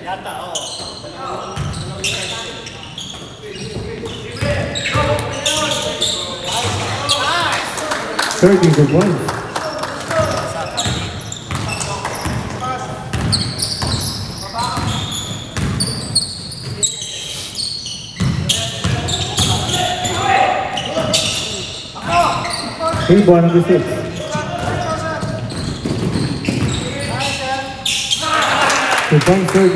30 good points. Ball number 6. 2 points, 30.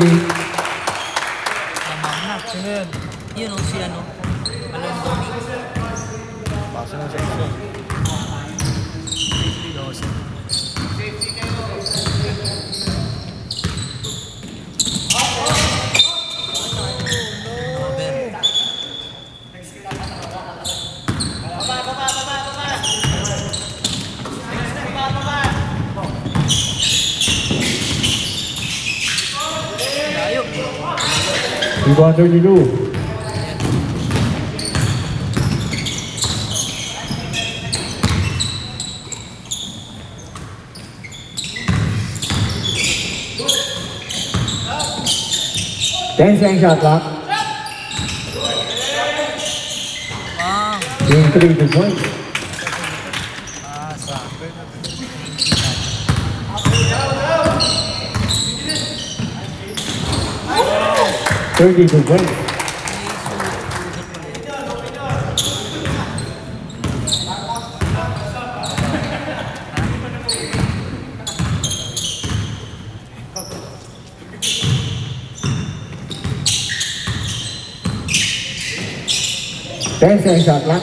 Tama na. Sino yun? Yun o, si ano? Alondoni. Paso na sa iso. Rebound 32. Ten-second shot clock. Wow. Game 3 good points. Asa. 30 good points. Ten-second shot clock.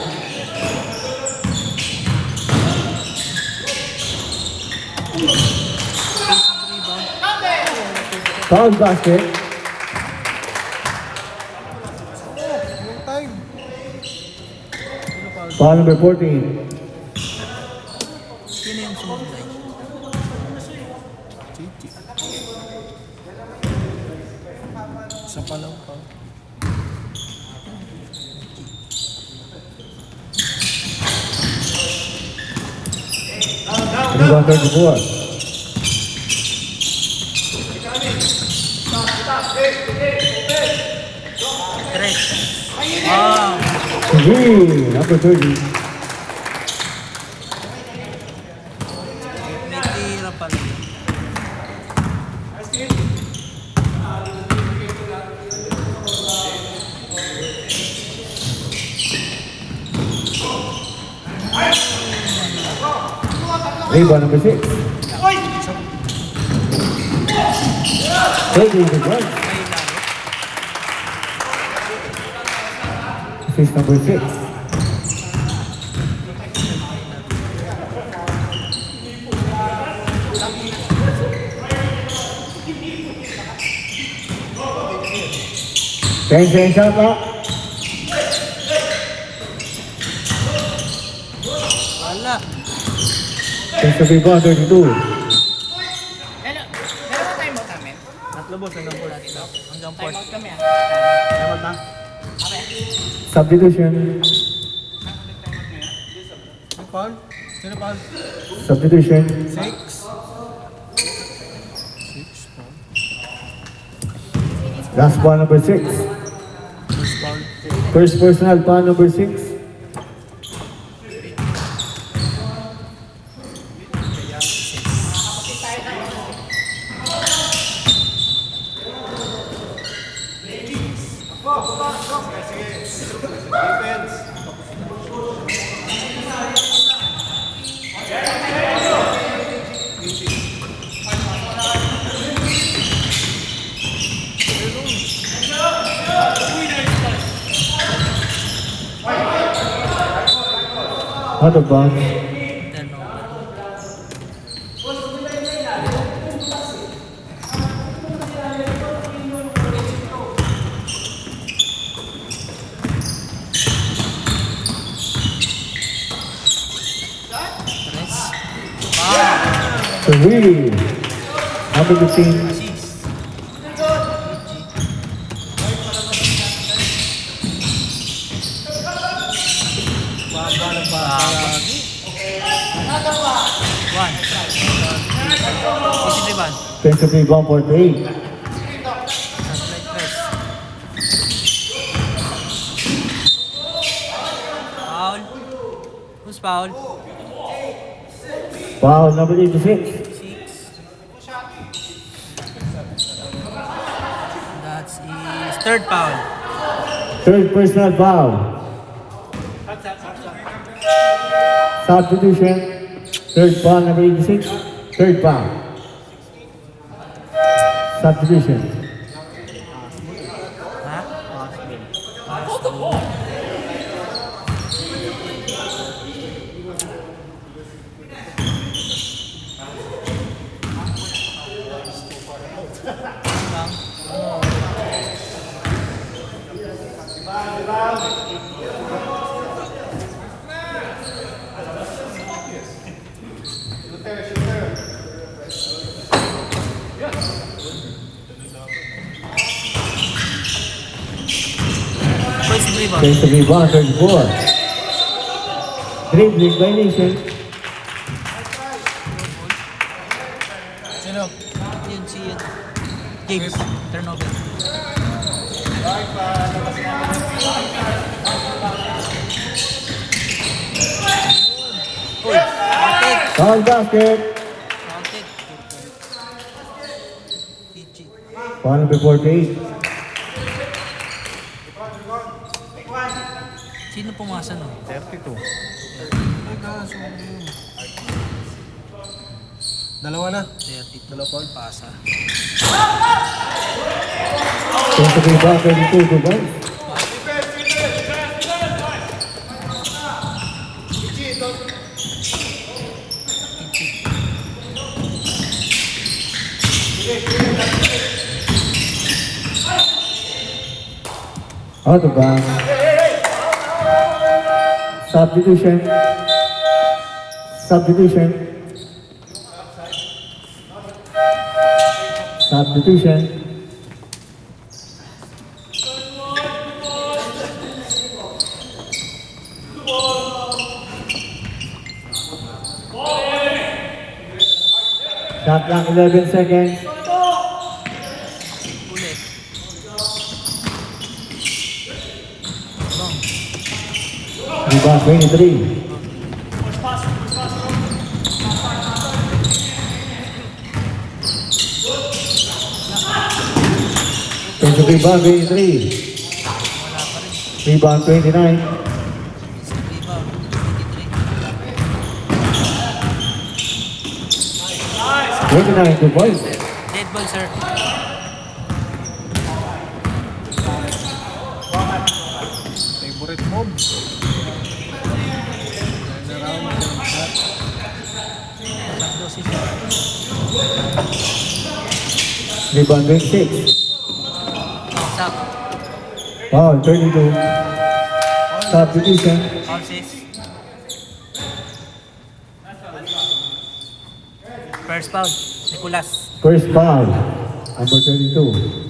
Foul basket. Foul number 14. Sino yung sumunday? Chichi. Sa palaw pa. Rebound 34. Tres. Wow. Number 30. May tira pala yun. Rebound number 6. 30 good points. Assist number 6. Ten-second shot clock. Wala. It's a rebound 32. Hello. Meron tayo mo kami? Tatlo boss, hanggang 4. Hanggang 4. Time out kami ah. Tawag na. Substitution. Paul? Sino Paul? Substitution. 6. Last ball number 6. First personal foul number 6. Out of bounds. Three. Number 15. Defensive rebound for 8. First foul. Foul number 86. 6. That's is third foul. Third personal foul. Substitution. Third foul number 86. Third foul. Substitution. Ha? First rebound. Defensive rebound 34. Dribbling violation. Sino? Yun si yun. James. Turnover. Uy! Counted! Foul basket. Counted! PG. Foul number 48. Sino pumasa no? 32. Dalawa na. 32. Dalawa pa. Pasa. Defensive rebound 32 to boys. Out of bounds. Substitution. Substitution. Substitution. Shot clock 11 seconds. Ulit. Bang. Rebound 23. Defensive rebound 23. Wala pa rin. Rebound 29. Isang rebound. 29 to boys. Dead ball, sir. Favorite move. Tatlo si Rebound 26. Sak. Foul 32. Substitution. Foul sis. First foul. Nicolas. First foul. Number 32.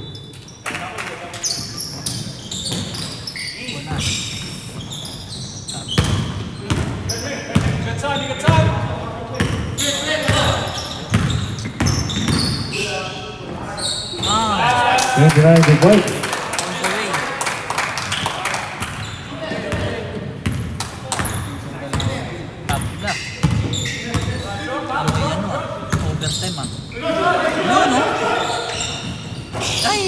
Ah, 29 to boys. on the way. Tabla. Ano, overtime ah. No, no. Ay!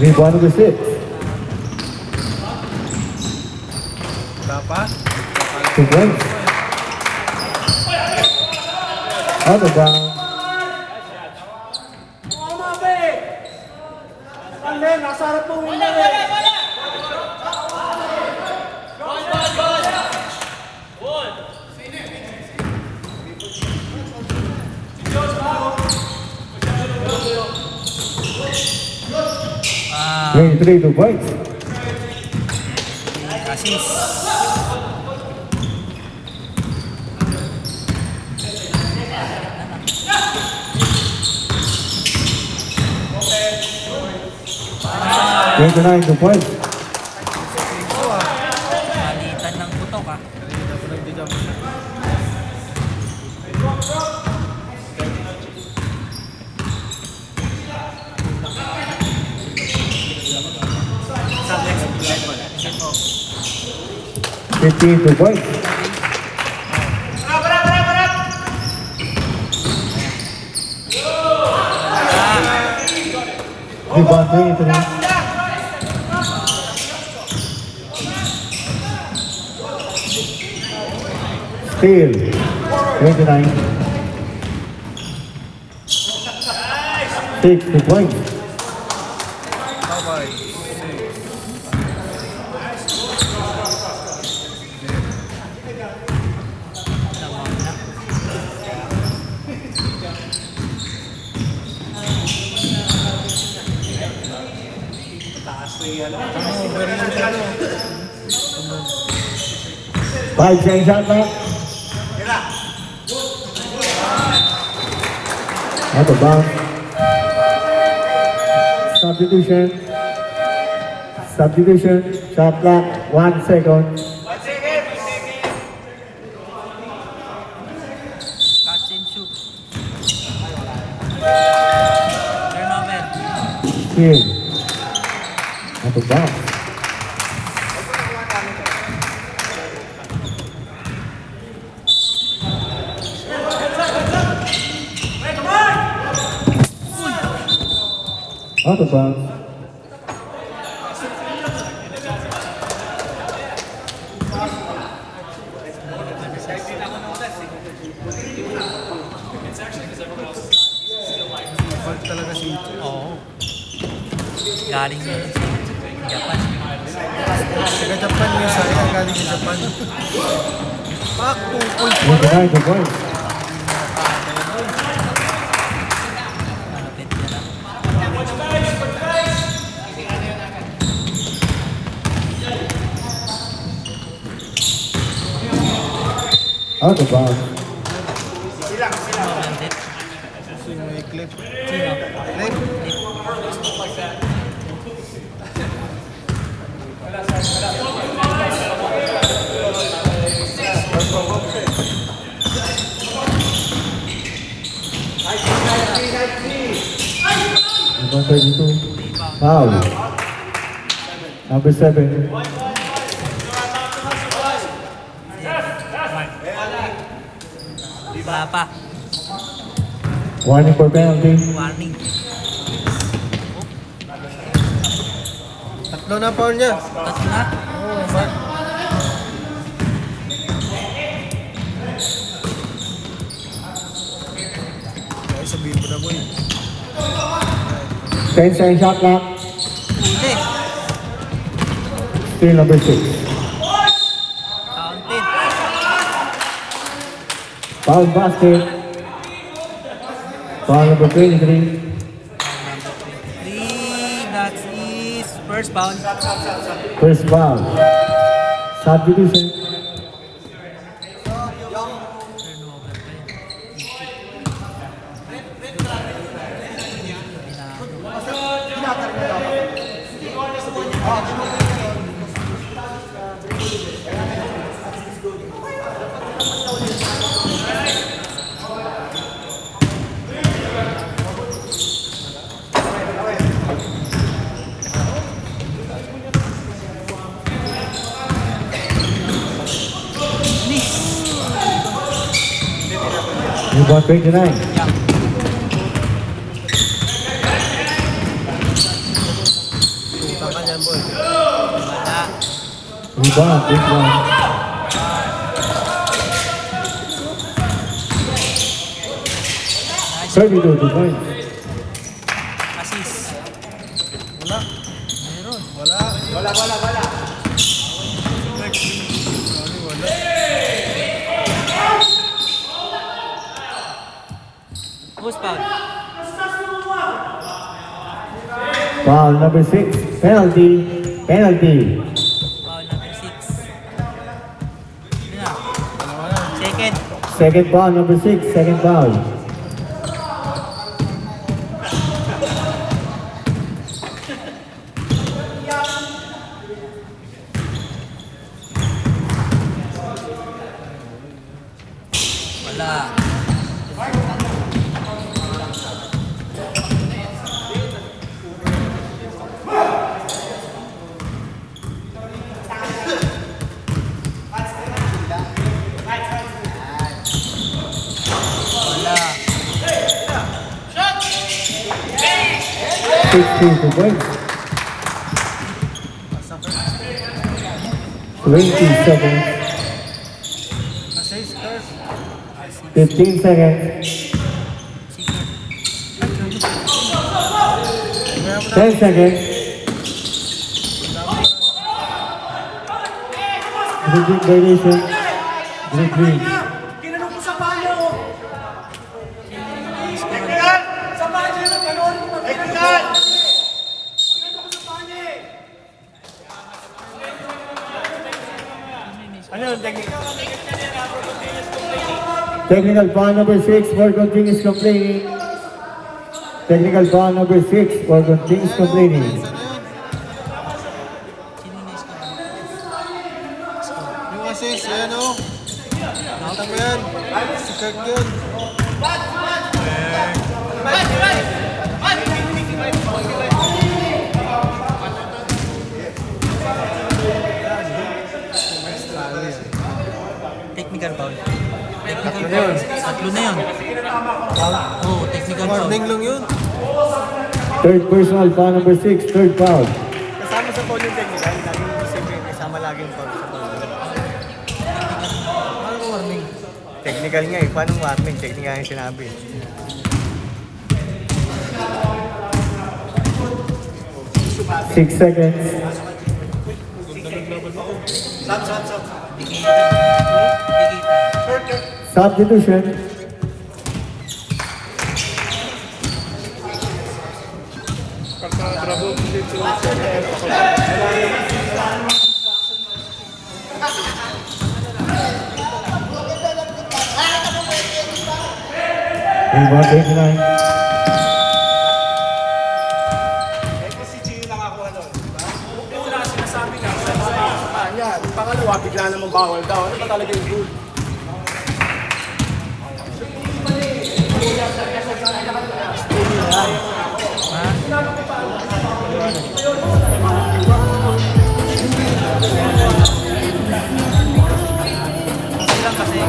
Rebound number 6. Dapat. To boys. Out of bounds. Ah, 23 to boys. assist. Ah, 29 to boys. palitan ng putok ah. Kanina ko nagdigam. Sa next dead ball. 15 to boys. Rebound 23. Steal 29. 6 points. Bye-bye. 5 seconds shot clock. Out of bounds. Substitution. Substitution. Shot clock. 1 second. Catch and shoot. Turnover. Steal. Out of bounds. Out of bounds. Bag talaga si Oo. Galing sa Japan. Taga Japan yung sayang galing sa Japan. Pak, 2 points pa rin. 29 points. Malapit ka na. Out of bounds. Malapit. Sino may clip? Sino? Clip? Number 32. Foul. Number 7. Wala pa. Warning for penalty. Warning. Tatlo na foul niya. Tatlo na. Oo, man. Kaya sabihin mo na mo eh. 10 second shot clock. Hindi. Steal number 6. Counted. Foul basket. Foul number 23. 3. That is first bound. First foul. Substitution. Turnover pa yun. Rebound 29. Yeah. Tuta ka niyan, boy. Wala. Rebound 21. Nice. 32 points. Assist. Wala. Meron. Wala. Sorry, wala. Who's foul? Foul number 6. Penalty. Penalty. Foul number 6. Yun na. Dalawa na. Second. Second foul number 6. Second foul. Wala. Wala. 16 points. 20 seconds. Assist, Kurt. 15 seconds. 10 seconds. Green violation. Green. Kinanong ko sa pala, oh. Teknikal! Sa pala niya ng gano'n. Teknikal! Kinanong ko sa pala, eh. Ano yung technical? Technical foul number 6 for continuous complaining. Technical foul number 6 for continuous complaining. Yung assist, yan o. Nakita mo yan. Si Kurt yun. Technical foul. Technical foul. Tatlo na yun. Oo, technical foul. Warning lang yun. Third personal foul number 6, third foul. Kasama sa phone yung technical. Laging isipin, kasama laging phone sa phone. Paano warning? Technical nga eh. Paano warning? Technical yung sinabi. 6 seconds. Substitution. Rebound 29. Pangalawa, bigla namang bawal daw. Ano ba talaga yung rule? Lang kasi.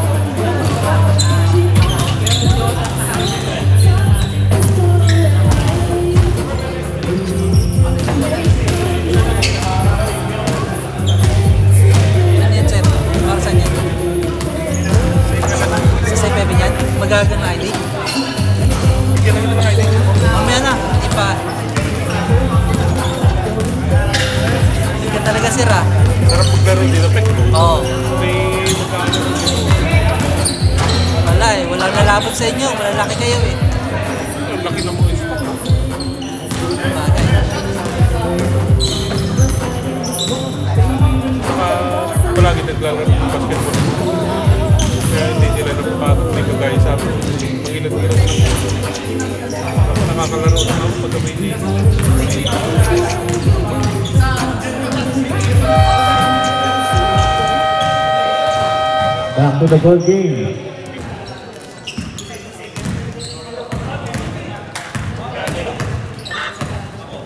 Ano yan, sir? Para saan yan? Sa Safe Heaven yan? Magagan na ID? Mamaya na, hindi pa. Hindi ka talaga, sir, ah. Sarap maglaro dito, Pek. Oo. May magkano. Wala eh, walang lalabot sa inyo. Malalaki kayo eh. Ang laki na mo is Bagay. Saka palagi naglalaro ng basketball. Kaya hindi sila napapagod. Hindi kagaya sa amin. Mag-ilat-ilat lang. Ako nakakalaro na ako pagka may day. Back to the ball game.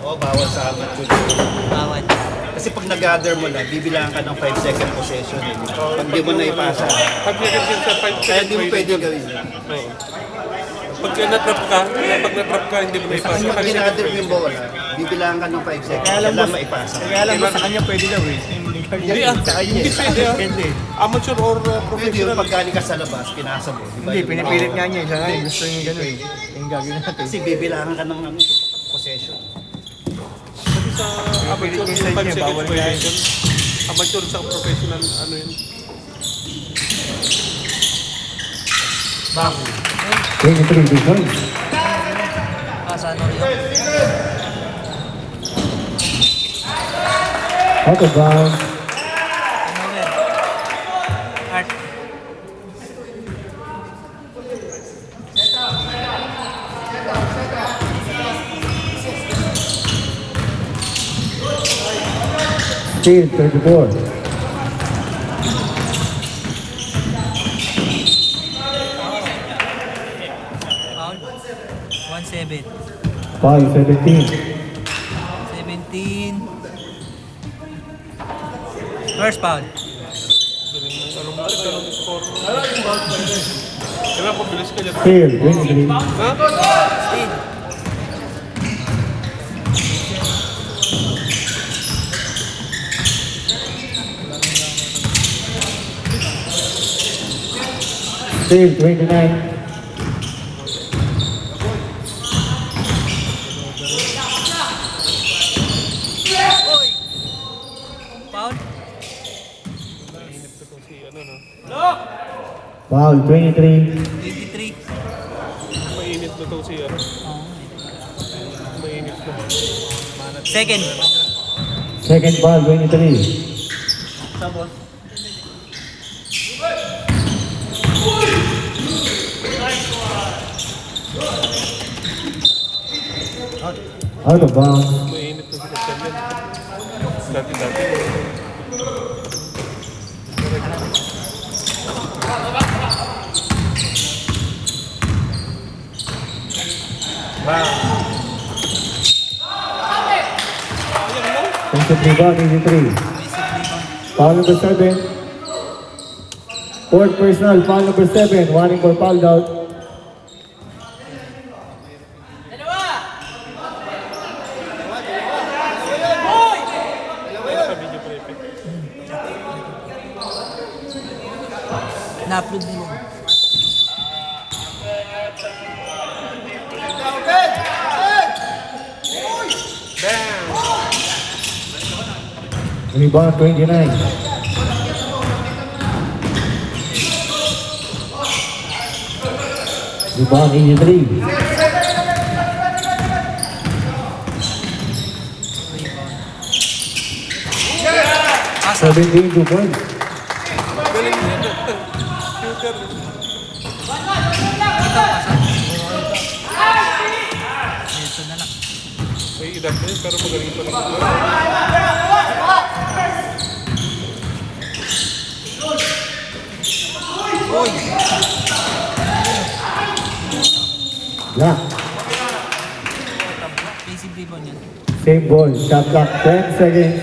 Oo, bawal sa amat ko. Bawal. Kasi pag nag-gather mo na, bibilangan ka ng 5-second possession. Eh. Pag di mo na ipasa, Pag nagkat yun sa 5 kaya di mo pwede gawin. Oo. Pag natrap ka, hindi mo na ipasa. Pag ginather mo yung bola, bibilangan ka ng 5 seconds. Kaya lang maipasa. Kaya alam mo sa kanya pwede daw eh. Hindi ah. Sa kanya. Hindi pwede ah. Depende. Amateur or Pwede yung professional. pag galing ka sa labas, pinasa mo. Diba? Hindi, pinipilit nga niya. Siya nga yung gusto niya gano'n eh. Yung gagawin natin. Kasi bibilangan ka ng possession. Kasi sa amateur, Pinipilit niya, 5 seconds bawal pwede nga. yun. Amateur sa professional, ano yun. Bago. 23 points. Sa ano yun? Out of bounds. Ano yun? Art. Still 34. Foul. 1-7. Foul 17. 17. First foul. Anong score? Kailangan pabilis ka dyan. Still 23. Ha? Steal. Still 29. Oy! Foul? Mainit ko si ano no. Foul, 23. 23. Mainit na to si ano. Oh. Mainit na. Second. Second foul, 23. Out of bounds. Mainit na si Kapsal yan. Dati-dati. Defensive rebound, 83. Foul number 7. Fourth personal, foul number 7. Warning for foul out. Na-upload mo yun. Rebound, 29. Rebound, 83. Pasa. 17 2 points. Ito na lang. May edad na yun, pero magaling pa rin. Oy! Block. Basic rebound yan. Same ball. Shot clock, 10 seconds.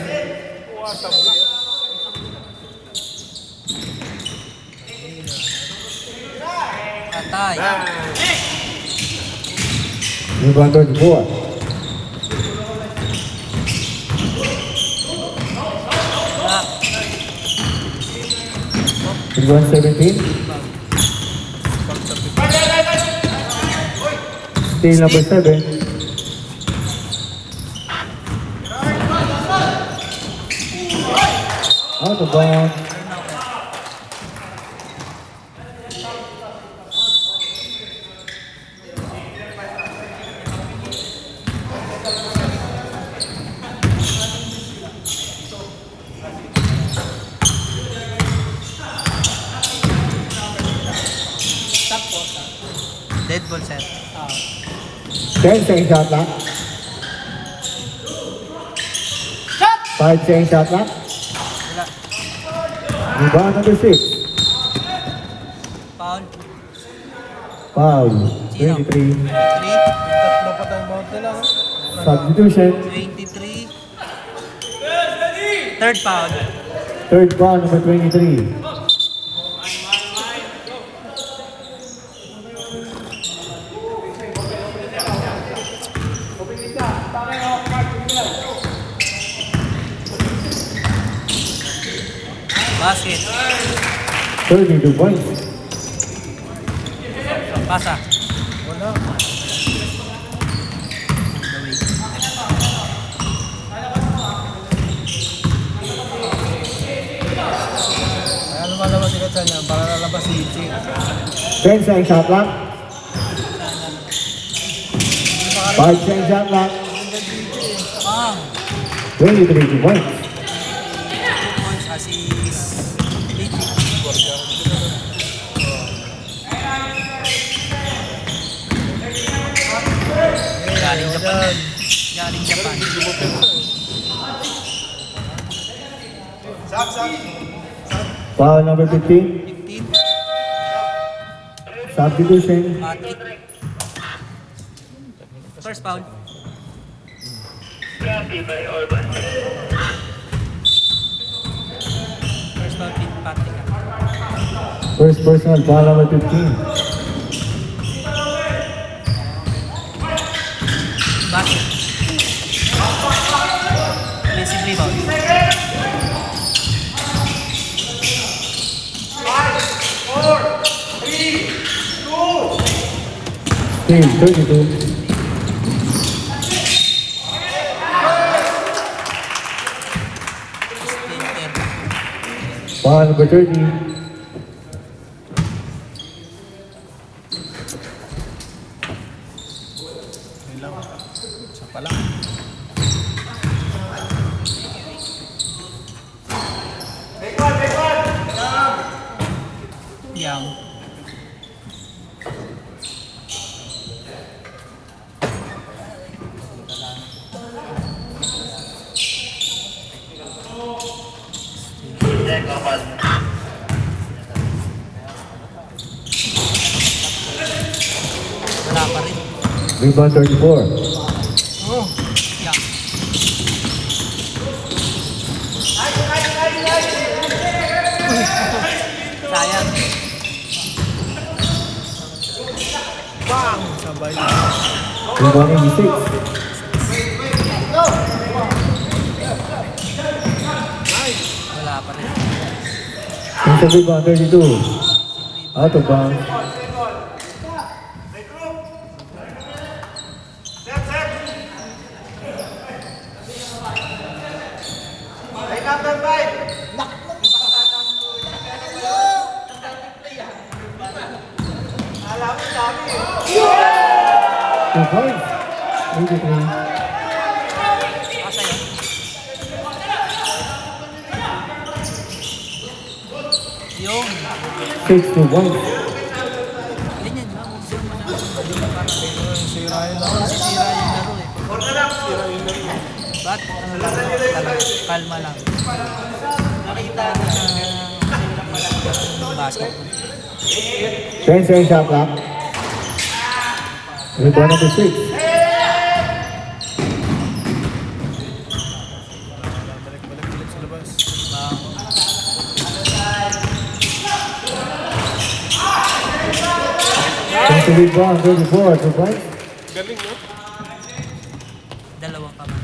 Patay. Rebound, 24. Block. Rebound, 17. Steal number 7. Out of bounds. Dead ball, sir. 10 second shot clock. 5 second shot clock. Wala. Rebound number 6. Foul. Foul. Sino? 23. 23. Tatlo pa tayong bounce nila. No? Substitution. 23. Third foul. Third foul number 23. Basket. 32 points. Pasa. Wala. Kaya lumalabas si Katsan yan para lalabas si Ichi. 10 second shot clock. 5 second shot clock. Bang. 23 points. 2 points assist. Galing Japan. Galing Japan. Foul number 15. 15. Substitution. Patrick. First foul. First foul, Patrick. First personal foul number 15. Basket. Basic rebound. Team 32. Splinter. Foul number 30. Yun lang. Isa pa lang. Yang. Wala pa rin. Rebound 34. Yang. Sayang. Bang! Sabay. Rebound 86. Wala pa rin. Inside rebound 32. Out of bounds. Two points. 83. Asa yun? Yung. 6 points. Ganyan lang. Huwag siya manang. Sira yun lang. Masisira yung laro eh. Ba't? Ano lang? Talaga. Kalma lang. Nakita na ng basketball. 10 seconds shot clock. Rebound number 6. Balik sa labas. Inside rebound 34. 2 points. Galing, no? Dalawang kamay.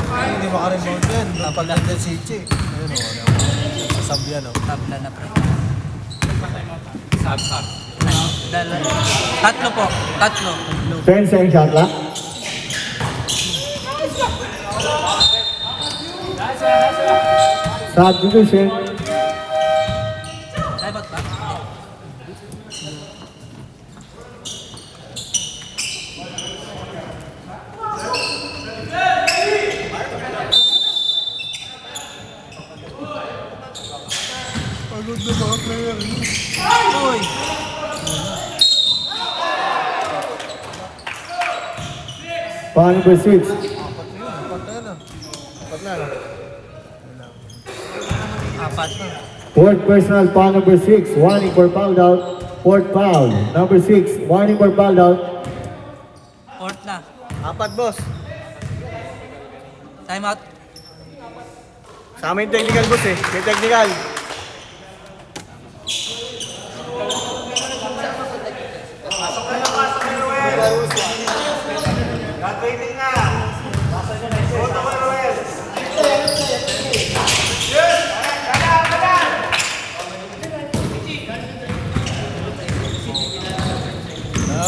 Ay, hindi makarebound yan. Napaganda si Ichi. Ayun o. Sasab yan o. Tabla na pre. Tatlo po. Tatlo. 10 seconds shot clock. Substitution. Dapat ba? Pagod na mga player. Uy! Foul number 6. Apat na yan ah. Apat na ah. Apat. Fourth personal foul number 6. Warning for foul out. Fourth foul. Number 6. Warning for foul out. Fourth na. Apat, boss. Time out. Sa amin technical, boss eh. May technical.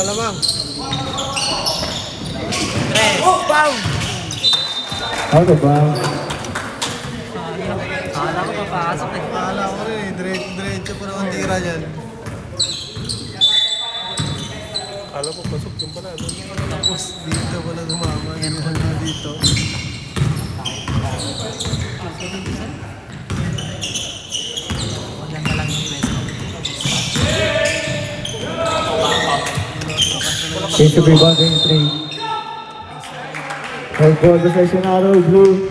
Lamang. Tres. Out of bounds. Akala ko papasok eh. Akala ko rin, diretso pa naman tira dyan. Alam ko, pasok yung pala, no? Tapos dito pala gumama. Hindi pa na dito. Wala na lang yung pwesto. Case of rebound 23. Third ball possession arrow blue.